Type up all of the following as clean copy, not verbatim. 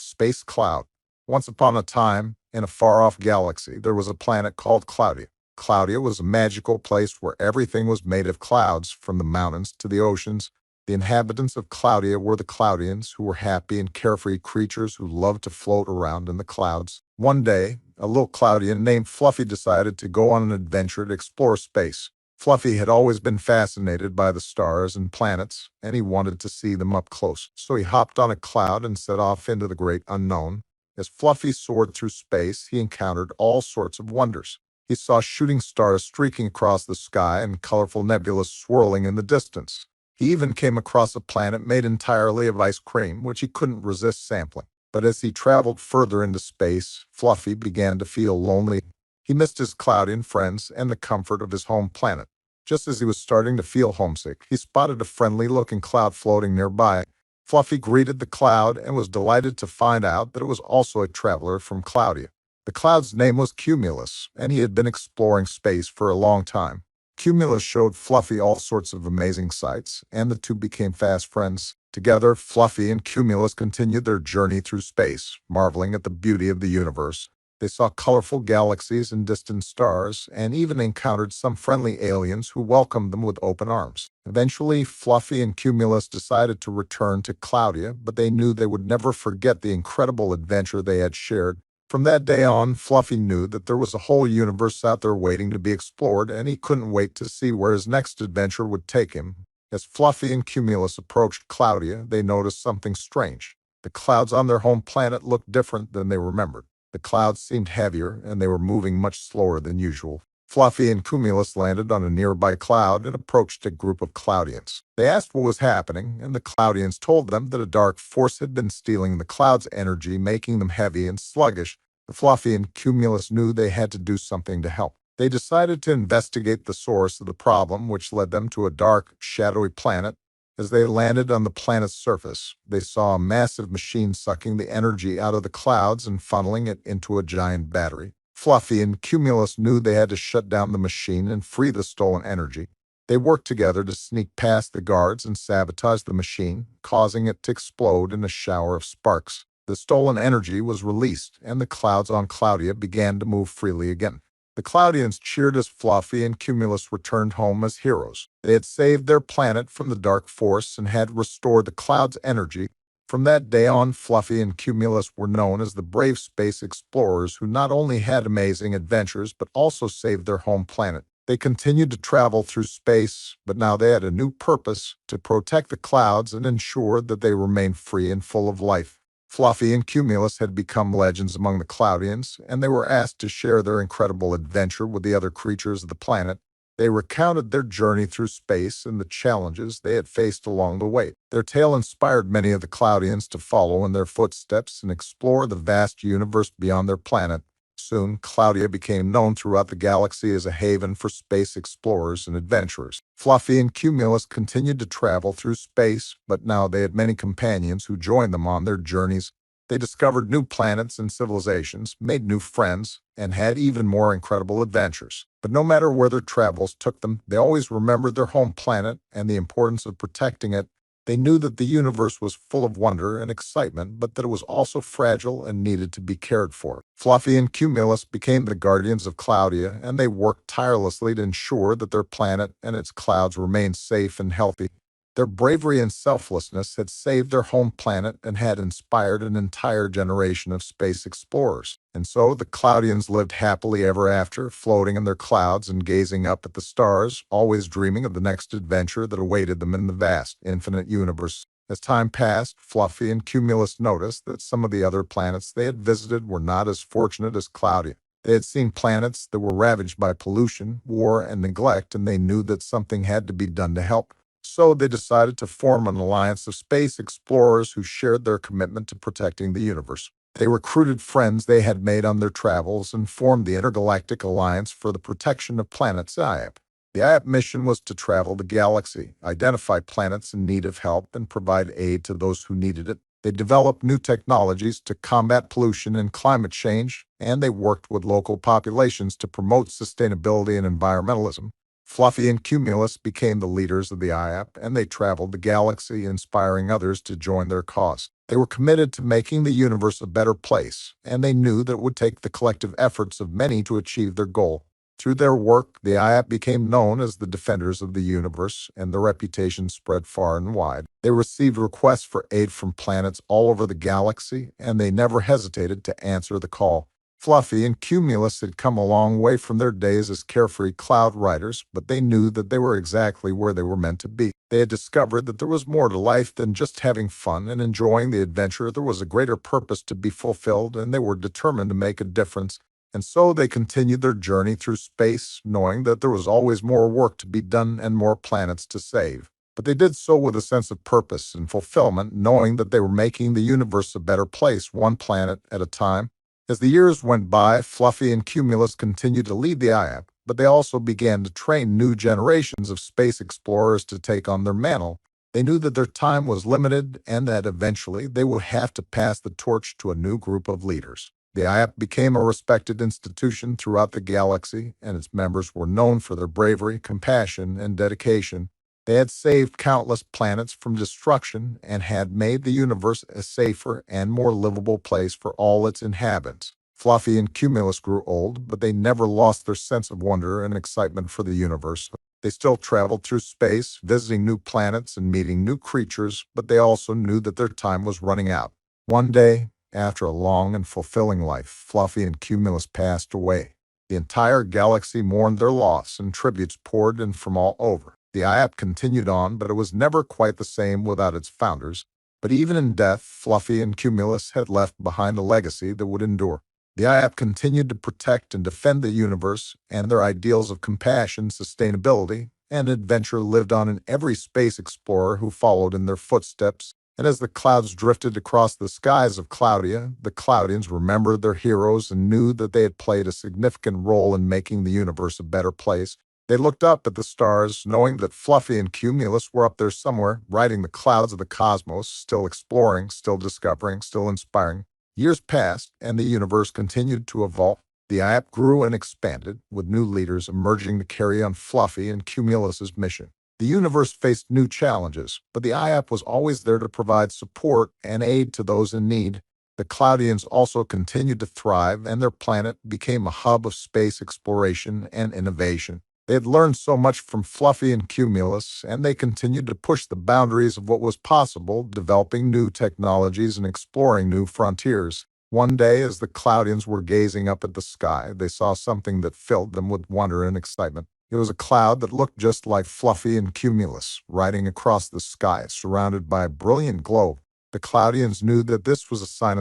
Space Cloud. Once upon a time, in a far-off galaxy, there was a planet called Claudia. Claudia was a magical place where everything was made of clouds, from the mountains to the oceans. The inhabitants of Claudia were the Cloudians, who were happy and carefree creatures who loved to float around in the clouds. One day, a little Cloudian named Fluffy decided to go on an adventure to explore space. Fluffy had always been fascinated by the stars and planets, and he wanted to see them up close. So he hopped on a cloud and set off into the great unknown. As Fluffy soared through space, he encountered all sorts of wonders. He saw shooting stars streaking across the sky and colorful nebulas swirling in the distance. He even came across a planet made entirely of ice cream, which he couldn't resist sampling. But as he traveled further into space, Fluffy began to feel lonely. He missed his Cloudian friends and the comfort of his home planet. Just as he was starting to feel homesick, he spotted a friendly-looking cloud floating nearby. Fluffy greeted the cloud and was delighted to find out that it was also a traveler from Claudia. The cloud's name was Cumulus, and he had been exploring space for a long time. Cumulus showed Fluffy all sorts of amazing sights, and the two became fast friends. Together, Fluffy and Cumulus continued their journey through space, marveling at the beauty of the universe. They saw colorful galaxies and distant stars, and even encountered some friendly aliens who welcomed them with open arms. Eventually, Fluffy and Cumulus decided to return to Claudia, but they knew they would never forget the incredible adventure they had shared. From that day on, Fluffy knew that there was a whole universe out there waiting to be explored, and he couldn't wait to see where his next adventure would take him. As Fluffy and Cumulus approached Claudia, they noticed something strange. The clouds on their home planet looked different than they remembered. The clouds seemed heavier, and they were moving much slower than usual. Fluffy and Cumulus landed on a nearby cloud and approached a group of Cloudians. They asked what was happening, and the Cloudians told them that a dark force had been stealing the clouds' energy, making them heavy and sluggish. The Fluffy and Cumulus knew they had to do something to help. They decided to investigate the source of the problem, which led them to a dark, shadowy planet. As they landed on the planet's surface, they saw a massive machine sucking the energy out of the clouds and funneling it into a giant battery. Fluffy and Cumulus knew they had to shut down the machine and free the stolen energy. They worked together to sneak past the guards and sabotage the machine, causing it to explode in a shower of sparks. The stolen energy was released, and the clouds on Claudia began to move freely again. The Cloudians cheered as Fluffy and Cumulus returned home as heroes. They had saved their planet from the dark force and had restored the cloud's energy. From that day on, Fluffy and Cumulus were known as the brave space explorers who not only had amazing adventures but also saved their home planet. They continued to travel through space, but now they had a new purpose: to protect the clouds and ensure that they remained free and full of life. Fluffy and Cumulus had become legends among the Cloudians, and they were asked to share their incredible adventure with the other creatures of the planet. They recounted their journey through space and the challenges they had faced along the way. Their tale inspired many of the Cloudians to follow in their footsteps and explore the vast universe beyond their planet. Soon, Claudia became known throughout the galaxy as a haven for space explorers and adventurers. Fluffy and Cumulus continued to travel through space, but now they had many companions who joined them on their journeys. They discovered new planets and civilizations, made new friends, and had even more incredible adventures. But no matter where their travels took them, they always remembered their home planet and the importance of protecting it. They knew that the universe was full of wonder and excitement, but that it was also fragile and needed to be cared for. Fluffy and Cumulus became the guardians of Claudia, and they worked tirelessly to ensure that their planet and its clouds remained safe and healthy. Their bravery and selflessness had saved their home planet and had inspired an entire generation of space explorers. And so the Cloudians lived happily ever after, floating in their clouds and gazing up at the stars, always dreaming of the next adventure that awaited them in the vast, infinite universe. As time passed, Fluffy and Cumulus noticed that some of the other planets they had visited were not as fortunate as Claudia. They had seen planets that were ravaged by pollution, war, and neglect, and they knew that something had to be done to help. So they decided to form an alliance of space explorers who shared their commitment to protecting the universe. They recruited friends they had made on their travels and formed the Intergalactic Alliance for the Protection of Planets IAP. The IAP mission was to travel the galaxy, identify planets in need of help, and provide aid to those who needed it. They developed new technologies to combat pollution and climate change, and they worked with local populations to promote sustainability and environmentalism. Fluffy and Cumulus became the leaders of the IAP, and they traveled the galaxy, inspiring others to join their cause. They were committed to making the universe a better place, and they knew that it would take the collective efforts of many to achieve their goal. Through their work, the IAP became known as the defenders of the universe, and their reputation spread far and wide. They received requests for aid from planets all over the galaxy, and they never hesitated to answer the call. Fluffy and Cumulus had come a long way from their days as carefree cloud riders, but they knew that they were exactly where they were meant to be. They had discovered that there was more to life than just having fun and enjoying the adventure. There was a greater purpose to be fulfilled, and they were determined to make a difference. And so they continued their journey through space, knowing that there was always more work to be done and more planets to save. But they did so with a sense of purpose and fulfillment, knowing that they were making the universe a better place, one planet at a time. As the years went by, Fluffy and Cumulus continued to lead the IAP, but they also began to train new generations of space explorers to take on their mantle. They knew that their time was limited and that eventually they would have to pass the torch to a new group of leaders. The IAP became a respected institution throughout the galaxy, and its members were known for their bravery, compassion, and dedication. They had saved countless planets from destruction and had made the universe a safer and more livable place for all its inhabitants. Fluffy and Cumulus grew old, but they never lost their sense of wonder and excitement for the universe. They still traveled through space, visiting new planets and meeting new creatures, but they also knew that their time was running out. One day, after a long and fulfilling life, Fluffy and Cumulus passed away. The entire galaxy mourned their loss, and tributes poured in from all over. The IAP continued on, but it was never quite the same without its founders. But even in death, Fluffy and Cumulus had left behind a legacy that would endure. The IAP continued to protect and defend the universe, and their ideals of compassion, sustainability, and adventure lived on in every space explorer who followed in their footsteps. And as the clouds drifted across the skies of Claudia, the Claudians remembered their heroes and knew that they had played a significant role in making the universe a better place. They looked up at the stars, knowing that Fluffy and Cumulus were up there somewhere, riding the clouds of the cosmos, still exploring, still discovering, still inspiring. Years passed, and the universe continued to evolve. The IAP grew and expanded, with new leaders emerging to carry on Fluffy and Cumulus's mission. The universe faced new challenges, but the IAP was always there to provide support and aid to those in need. The Claudians also continued to thrive, and their planet became a hub of space exploration and innovation. They had learned so much from Fluffy and Cumulus, and they continued to push the boundaries of what was possible, developing new technologies and exploring new frontiers. One day, as the Claudians were gazing up at the sky, they saw something that filled them with wonder and excitement. It was a cloud that looked just like Fluffy and Cumulus, riding across the sky, surrounded by a brilliant glow. The Claudians knew that this was a sign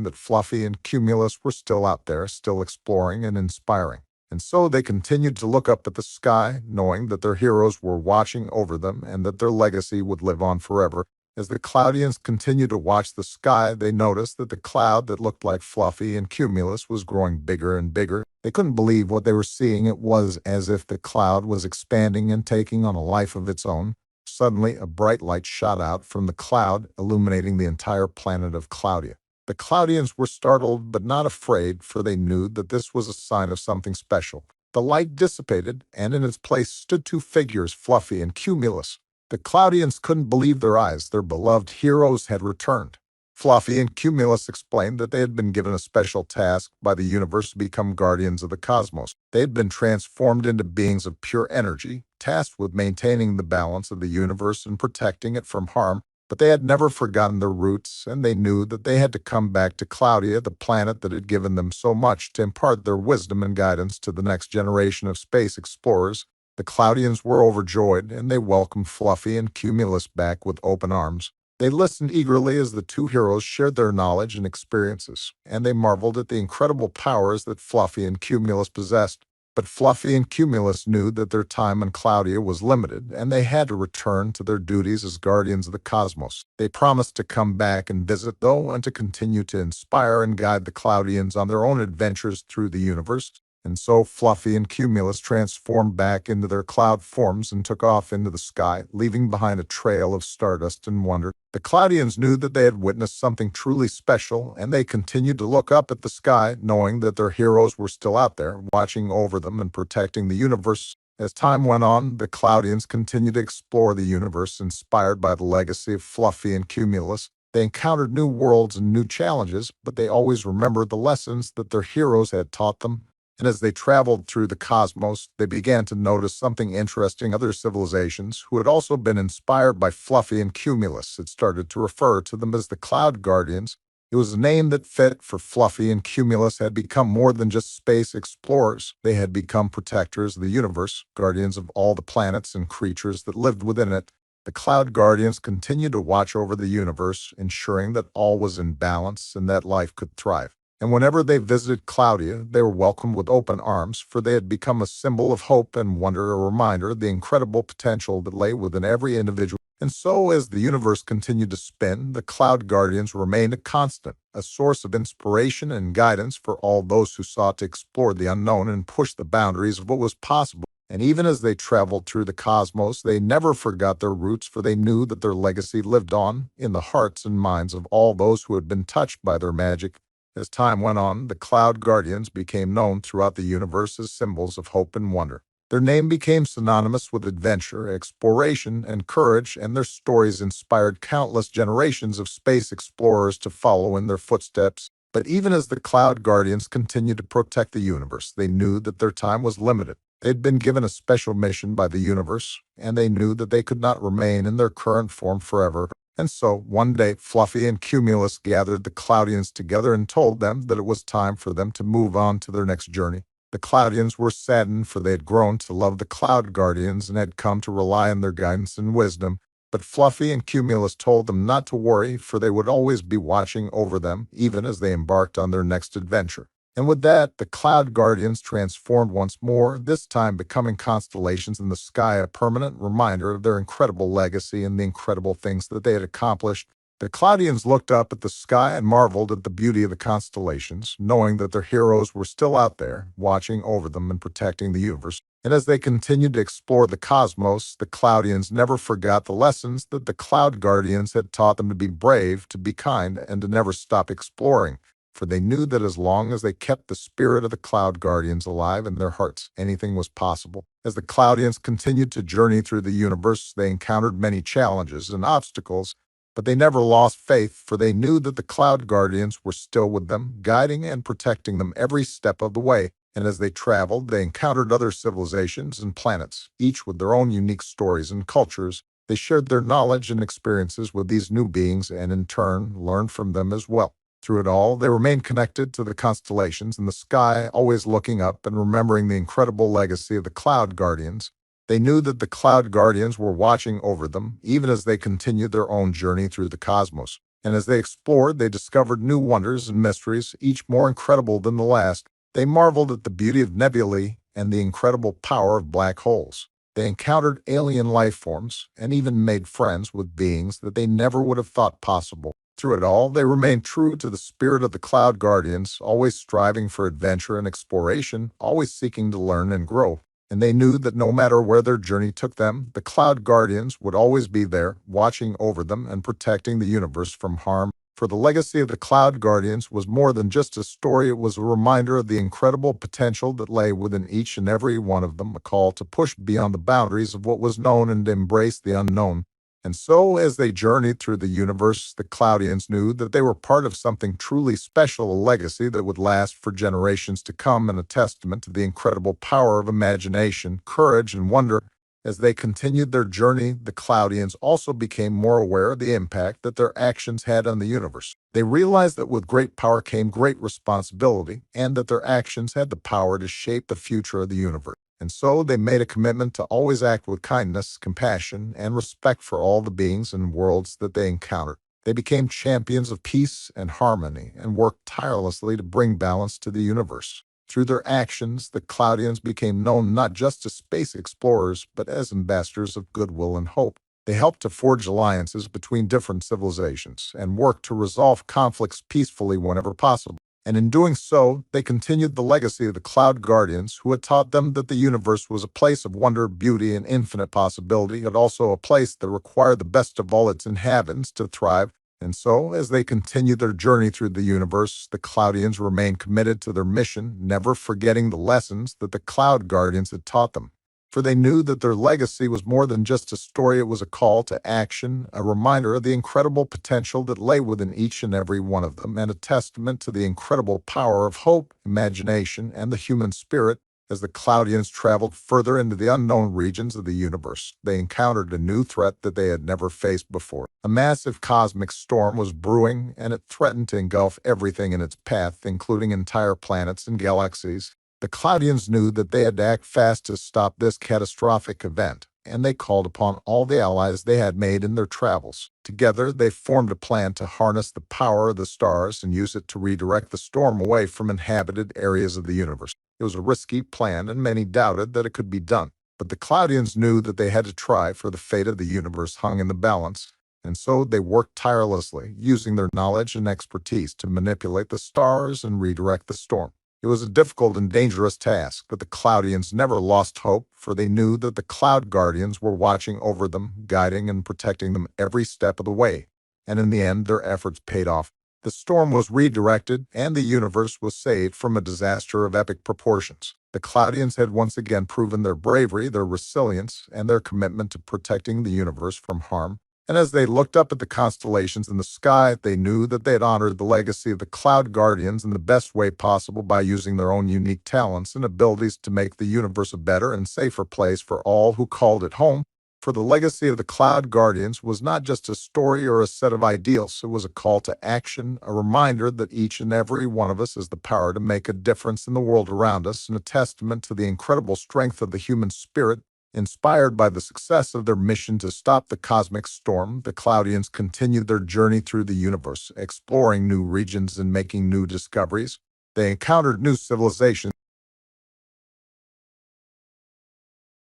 that Fluffy and Cumulus were still out there, still exploring and inspiring. And so they continued to look up at the sky, knowing that their heroes were watching over them and that their legacy would live on forever. As the Claudians continued to watch the sky, they noticed that the cloud that looked like Fluffy and Cumulus was growing bigger and bigger. They couldn't believe what they were seeing. It was as if the cloud was expanding and taking on a life of its own. Suddenly, a bright light shot out from the cloud, illuminating the entire planet of Claudia. The Claudians were startled but not afraid, for they knew that this was a sign of something special. The light dissipated, and in its place stood two figures, Fluffy and Cumulus. The Claudians couldn't believe their eyes. Their beloved heroes had returned. Fluffy and Cumulus explained that they had been given a special task by the universe to become guardians of the cosmos. They had been transformed into beings of pure energy, tasked with maintaining the balance of the universe and protecting it from harm. But they had never forgotten their roots, and they knew that they had to come back to Claudia, the planet that had given them so much, to impart their wisdom and guidance to the next generation of space explorers. The Claudians were overjoyed, and they welcomed Fluffy and Cumulus back with open arms. They listened eagerly as the two heroes shared their knowledge and experiences, and they marveled at the incredible powers that Fluffy and Cumulus possessed. But Fluffy and Cumulus knew that their time on Claudia was limited, and they had to return to their duties as guardians of the cosmos. They promised to come back and visit, though, and to continue to inspire and guide the Claudians on their own adventures through the universe. And so Fluffy and Cumulus transformed back into their cloud forms and took off into the sky, leaving behind a trail of stardust and wonder. The Claudians knew that they had witnessed something truly special, and they continued to look up at the sky, knowing that their heroes were still out there, watching over them and protecting the universe. As time went on, the Claudians continued to explore the universe, inspired by the legacy of Fluffy and Cumulus. They encountered new worlds and new challenges, but they always remembered the lessons that their heroes had taught them. And as they traveled through the cosmos, they began to notice something interesting. Other civilizations, who had also been inspired by Fluffy and Cumulus, had started to refer to them as the Cloud Guardians. It was a name that fit, for Fluffy and Cumulus had become more than just space explorers. They had become protectors of the universe, guardians of all the planets and creatures that lived within it. The Cloud Guardians continued to watch over the universe, ensuring that all was in balance and that life could thrive. And whenever they visited Claudia, they were welcomed with open arms, for they had become a symbol of hope and wonder, a reminder of the incredible potential that lay within every individual. And so, as the universe continued to spin, the Cloud Guardians remained a constant, a source of inspiration and guidance for all those who sought to explore the unknown and push the boundaries of what was possible. And even as they traveled through the cosmos, they never forgot their roots, for they knew that their legacy lived on in the hearts and minds of all those who had been touched by their magic. As time went on, the Cloud Guardians became known throughout the universe as symbols of hope and wonder. Their name became synonymous with adventure, exploration, and courage, and their stories inspired countless generations of space explorers to follow in their footsteps. But even as the Cloud Guardians continued to protect the universe, they knew that their time was limited. They'd been given a special mission by the universe, and they knew that they could not remain in their current form forever. And so, one day, Fluffy and Cumulus gathered the Cloudians together and told them that it was time for them to move on to their next journey. The Cloudians were saddened, for they had grown to love the Cloud Guardians and had come to rely on their guidance and wisdom. But Fluffy and Cumulus told them not to worry, for they would always be watching over them, even as they embarked on their next adventure. And with that, the Cloud Guardians transformed once more, this time becoming constellations in the sky, a permanent reminder of their incredible legacy and the incredible things that they had accomplished. The Cloudians looked up at the sky and marveled at the beauty of the constellations, knowing that their heroes were still out there, watching over them and protecting the universe. And as they continued to explore the cosmos, the Cloudians never forgot the lessons that the Cloud Guardians had taught them: to be brave, to be kind, and to never stop exploring. For they knew that as long as they kept the spirit of the Cloud Guardians alive in their hearts, anything was possible. As the Cloudians continued to journey through the universe, they encountered many challenges and obstacles, but they never lost faith, for they knew that the Cloud Guardians were still with them, guiding and protecting them every step of the way. And as they traveled, they encountered other civilizations and planets, each with their own unique stories and cultures. They shared their knowledge and experiences with these new beings and in turn learned from them as well. Through it all, they remained connected to the constellations in the sky, always looking up and remembering the incredible legacy of the Cloud Guardians. They knew that the Cloud Guardians were watching over them, even as they continued their own journey through the cosmos. And as they explored, they discovered new wonders and mysteries, each more incredible than the last. They marveled at the beauty of nebulae and the incredible power of black holes. They encountered alien life forms and even made friends with beings that they never would have thought possible. Through it all, they remained true to the spirit of the Cloud Guardians, always striving for adventure and exploration, always seeking to learn and grow. And they knew that no matter where their journey took them, the Cloud Guardians would always be there, watching over them and protecting the universe from harm. For the legacy of the Cloud Guardians was more than just a story. It was a reminder of the incredible potential that lay within each and every one of them, a call to push beyond the boundaries of what was known and embrace the unknown. And so, as they journeyed through the universe, the Cloudians knew that they were part of something truly special, a legacy that would last for generations to come, and a testament to the incredible power of imagination, courage, and wonder. As they continued their journey, the Cloudians also became more aware of the impact that their actions had on the universe. They realized that with great power came great responsibility, and that their actions had the power to shape the future of the universe. And so they made a commitment to always act with kindness, compassion, and respect for all the beings and worlds that they encountered. They became champions of peace and harmony and worked tirelessly to bring balance to the universe. Through their actions, the Cloudians became known not just as space explorers, but as ambassadors of goodwill and hope. They helped to forge alliances between different civilizations and worked to resolve conflicts peacefully whenever possible. And in doing so, they continued the legacy of the Cloud Guardians, who had taught them that the universe was a place of wonder, beauty, and infinite possibility, yet also a place that required the best of all its inhabitants to thrive. And so, as they continued their journey through the universe, the Cloudians remained committed to their mission, never forgetting the lessons that the Cloud Guardians had taught them. for they knew that their legacy was more than just a story. It was a call to action, a reminder of the incredible potential that lay within each and every one of them, and a testament to the incredible power of hope, imagination, and the human spirit. As the Cloudians traveled further into the unknown regions of the universe, they encountered a new threat that they had never faced before. A massive cosmic storm was brewing, and it threatened to engulf everything in its path, including entire planets and galaxies. The Cloudians knew that they had to act fast to stop this catastrophic event, and they called upon all the allies they had made in their travels. Together, they formed a plan to harness the power of the stars and use it to redirect the storm away from inhabited areas of the universe. It was a risky plan, and many doubted that it could be done. But the Cloudians knew that they had to try, for the fate of the universe hung in the balance, and so they worked tirelessly, using their knowledge and expertise to manipulate the stars and redirect the storm. It was a difficult and dangerous task, but the Cloudians never lost hope, for they knew that the Cloud Guardians were watching over them, guiding and protecting them every step of the way. And in the end, their efforts paid off. The storm was redirected, and the universe was saved from a disaster of epic proportions. The Cloudians had once again proven their bravery, their resilience, and their commitment to protecting the universe from harm. And as they looked up at the constellations in the sky, they knew that they had honored the legacy of the Cloud Guardians in the best way possible by using their own unique talents and abilities to make the universe a better and safer place for all who called it home. For the legacy of the Cloud Guardians was not just a story or a set of ideals. It was a call to action, a reminder that each and every one of us has the power to make a difference in the world around us, and a testament to the incredible strength of the human spirit. Inspired by the success of their mission to stop the cosmic storm, the Cloudians continued their journey through the universe, exploring new regions and making new discoveries. They encountered new civilizations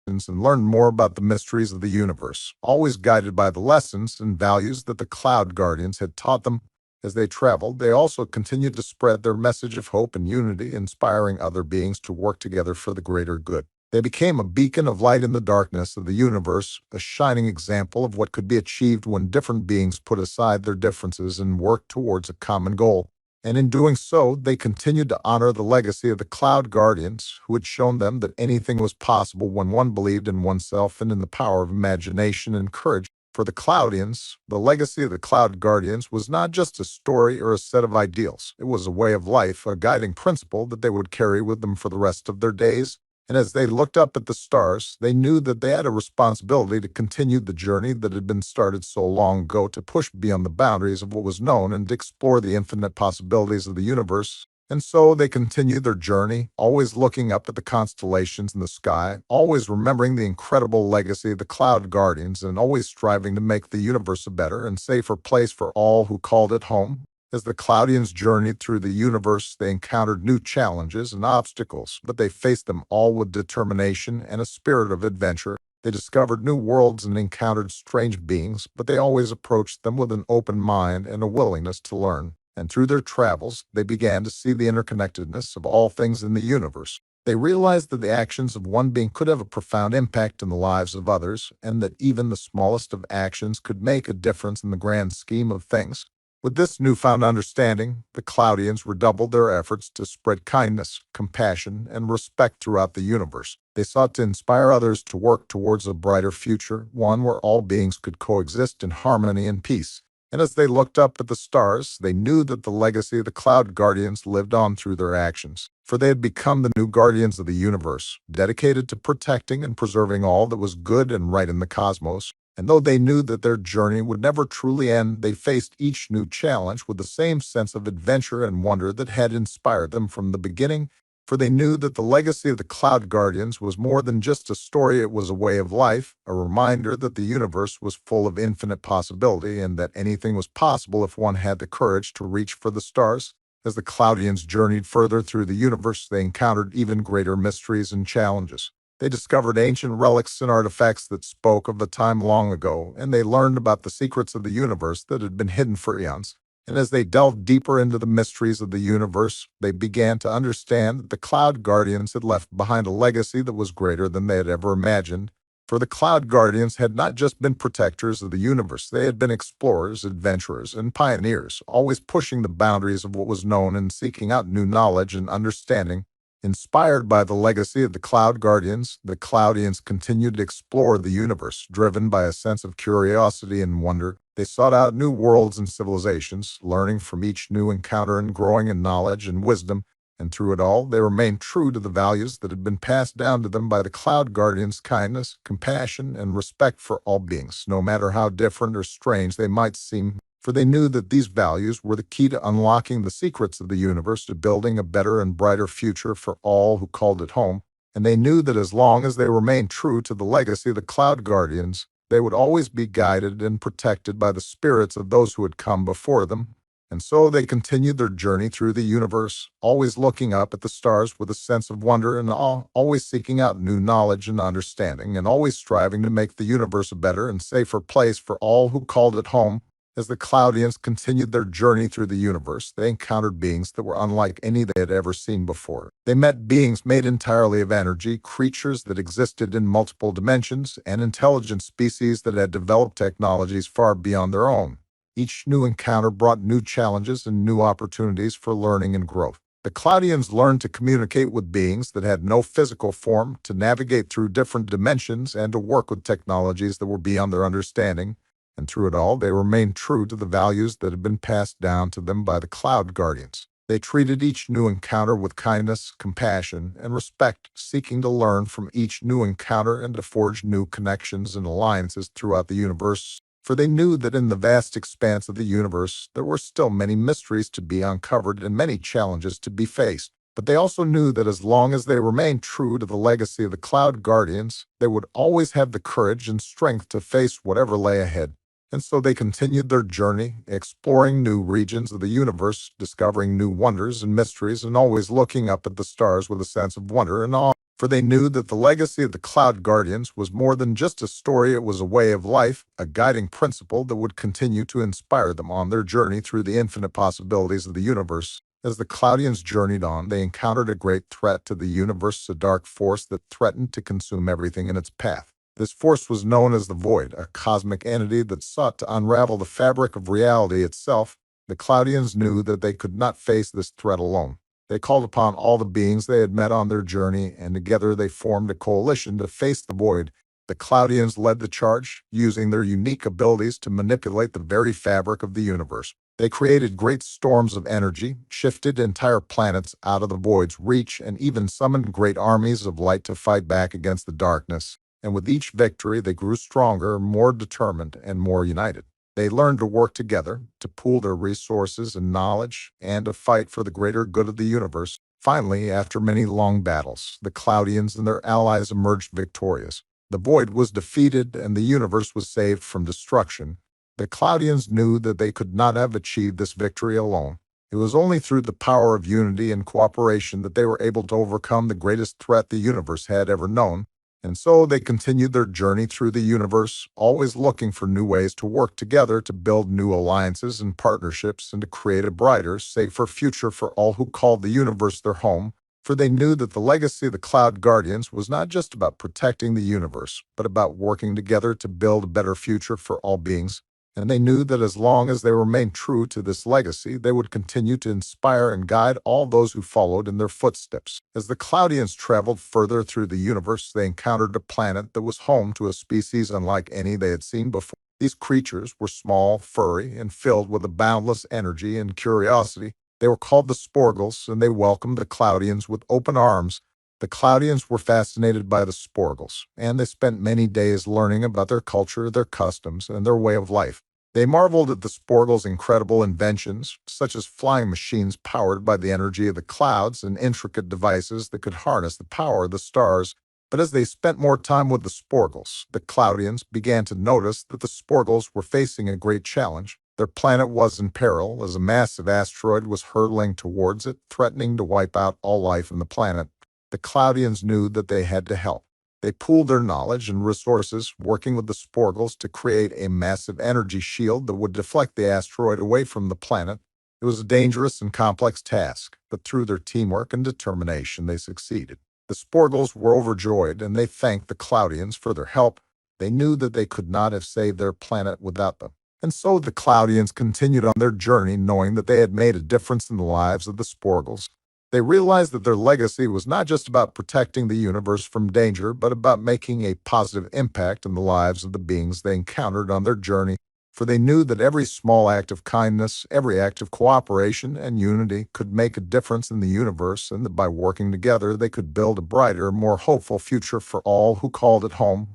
and learned more about the mysteries of the universe, always guided by the lessons and values that the Cloud Guardians had taught them. As they traveled, they also continued to spread their message of hope and unity, inspiring other beings to work together for the greater good. They became a beacon of light in the darkness of the universe, a shining example of what could be achieved when different beings put aside their differences and worked towards a common goal. And in doing so, they continued to honor the legacy of the Cloud Guardians, who had shown them that anything was possible when one believed in oneself and in the power of imagination and courage. For the Cloudians, the legacy of the Cloud Guardians was not just a story or a set of ideals. It was a way of life, a guiding principle that they would carry with them for the rest of their days. And as they looked up at the stars, they knew that they had a responsibility to continue the journey that had been started so long ago, to push beyond the boundaries of what was known and to explore the infinite possibilities of the universe. And so they continued their journey, always looking up at the constellations in the sky, always remembering the incredible legacy of the Cloud Guardians, and always striving to make the universe a better and safer place for all who called it home. As the Cloudians journeyed through the universe, they encountered new challenges and obstacles, but they faced them all with determination and a spirit of adventure. They discovered new worlds and encountered strange beings, but they always approached them with an open mind and a willingness to learn. And through their travels, they began to see the interconnectedness of all things in the universe. They realized that the actions of one being could have a profound impact in the lives of others, and that even the smallest of actions could make a difference in the grand scheme of things. With this newfound understanding, the Cloudians redoubled their efforts to spread kindness, compassion, and respect throughout the universe. They sought to inspire others to work towards a brighter future, one where all beings could coexist in harmony and peace. And as they looked up at the stars, they knew that the legacy of the Cloud Guardians lived on through their actions, for they had become the new guardians of the universe, dedicated to protecting and preserving all that was good and right in the cosmos. And though they knew that their journey would never truly end, they faced each new challenge with the same sense of adventure and wonder that had inspired them from the beginning. For they knew that the legacy of the Cloud Guardians was more than just a story. It was a way of life, a reminder that the universe was full of infinite possibility, and that anything was possible if one had the courage to reach for the stars. As the Cloudians journeyed further through the universe, they encountered even greater mysteries and challenges. They discovered ancient relics and artifacts that spoke of a time long ago, and they learned about the secrets of the universe that had been hidden for eons. And as they delved deeper into the mysteries of the universe, they began to understand that the Cloud Guardians had left behind a legacy that was greater than they had ever imagined. For the Cloud Guardians had not just been protectors of the universe, they had been explorers, adventurers, and pioneers, always pushing the boundaries of what was known and seeking out new knowledge and understanding. Inspired by the legacy of the Cloudians continued to explore the universe, driven by a sense of curiosity and wonder. They sought out new worlds and civilizations, learning from each new encounter and growing in knowledge and wisdom. And through it all, they remained true to the values that had been passed down to them by the Cloud Guardians: kindness, compassion, and respect for all beings, no matter how different or strange they might seem. For they knew that these values were the key to unlocking the secrets of the universe, to building a better and brighter future for all who called it home. And they knew that as long as they remained true to the legacy of the Cloud Guardians, they would always be guided and protected by the spirits of those who had come before them. And so they continued their journey through the universe, always looking up at the stars with a sense of wonder and awe, always seeking out new knowledge and understanding, and always striving to make the universe a better and safer place for all who called it home. As the Cloudians continued their journey through the universe, they encountered beings that were unlike any they had ever seen before. They met beings made entirely of energy, creatures that existed in multiple dimensions, and intelligent species that had developed technologies far beyond their own. Each new encounter brought new challenges and new opportunities for learning and growth. The Cloudians learned to communicate with beings that had no physical form, to navigate through different dimensions, and to work with technologies that were beyond their understanding. And through it all, they remained true to the values that had been passed down to them by the Cloud Guardians. They treated each new encounter with kindness, compassion, and respect, seeking to learn from each new encounter and to forge new connections and alliances throughout the universe. For they knew that in the vast expanse of the universe, there were still many mysteries to be uncovered and many challenges to be faced. But they also knew that as long as they remained true to the legacy of the Cloud Guardians, they would always have the courage and strength to face whatever lay ahead. And so they continued their journey, exploring new regions of the universe, discovering new wonders and mysteries, and always looking up at the stars with a sense of wonder and awe. For they knew that the legacy of the Cloud Guardians was more than just a story, it was a way of life, a guiding principle that would continue to inspire them on their journey through the infinite possibilities of the universe. As the Cloudians journeyed on, they encountered a great threat to the universe, a dark force that threatened to consume everything in its path. This force was known as the Void, a cosmic entity that sought to unravel the fabric of reality itself. The Cloudians knew that they could not face this threat alone. They called upon all the beings they had met on their journey, and together they formed a coalition to face the Void. The Cloudians led the charge, using their unique abilities to manipulate the very fabric of the universe. They created great storms of energy, shifted entire planets out of the Void's reach, and even summoned great armies of light to fight back against the darkness. And with each victory, they grew stronger, more determined, and more united. They learned to work together, to pool their resources and knowledge, and to fight for the greater good of the universe. Finally, after many long battles, the Cloudians and their allies emerged victorious. The Void was defeated, and the universe was saved from destruction. The Cloudians knew that they could not have achieved this victory alone. It was only through the power of unity and cooperation that they were able to overcome the greatest threat the universe had ever known. And so they continued their journey through the universe, always looking for new ways to work together, to build new alliances and partnerships, and to create a brighter, safer future for all who called the universe their home. For they knew that the legacy of the Cloud Guardians was not just about protecting the universe, but about working together to build a better future for all beings. And they knew that as long as they remained true to this legacy, they would continue to inspire and guide all those who followed in their footsteps. As the Cloudians traveled further through the universe, they encountered a planet that was home to a species unlike any they had seen before. These creatures were small, furry, and filled with a boundless energy and curiosity. They were called the Sporgles, and they welcomed the Cloudians with open arms. The Cloudians were fascinated by the Sporgles, and they spent many days learning about their culture, their customs, and their way of life. They marveled at the Sporgles' incredible inventions, such as flying machines powered by the energy of the clouds and intricate devices that could harness the power of the stars. But as they spent more time with the Sporgles, the Cloudians began to notice that the Sporgles were facing a great challenge. Their planet was in peril as a massive asteroid was hurtling towards it, threatening to wipe out all life on the planet. The Cloudians knew that they had to help. They pooled their knowledge and resources, working with the Sporgles to create a massive energy shield that would deflect the asteroid away from the planet. It was a dangerous and complex task, but through their teamwork and determination, they succeeded. The Sporgles were overjoyed, and they thanked the Cloudians for their help. They knew that they could not have saved their planet without them. And so the Cloudians continued on their journey, knowing that they had made a difference in the lives of the Sporgles. They realized that their legacy was not just about protecting the universe from danger, but about making a positive impact in the lives of the beings they encountered on their journey. For they knew that every small act of kindness, every act of cooperation and unity could make a difference in the universe, and that by working together they could build a brighter, more hopeful future for all who called it home.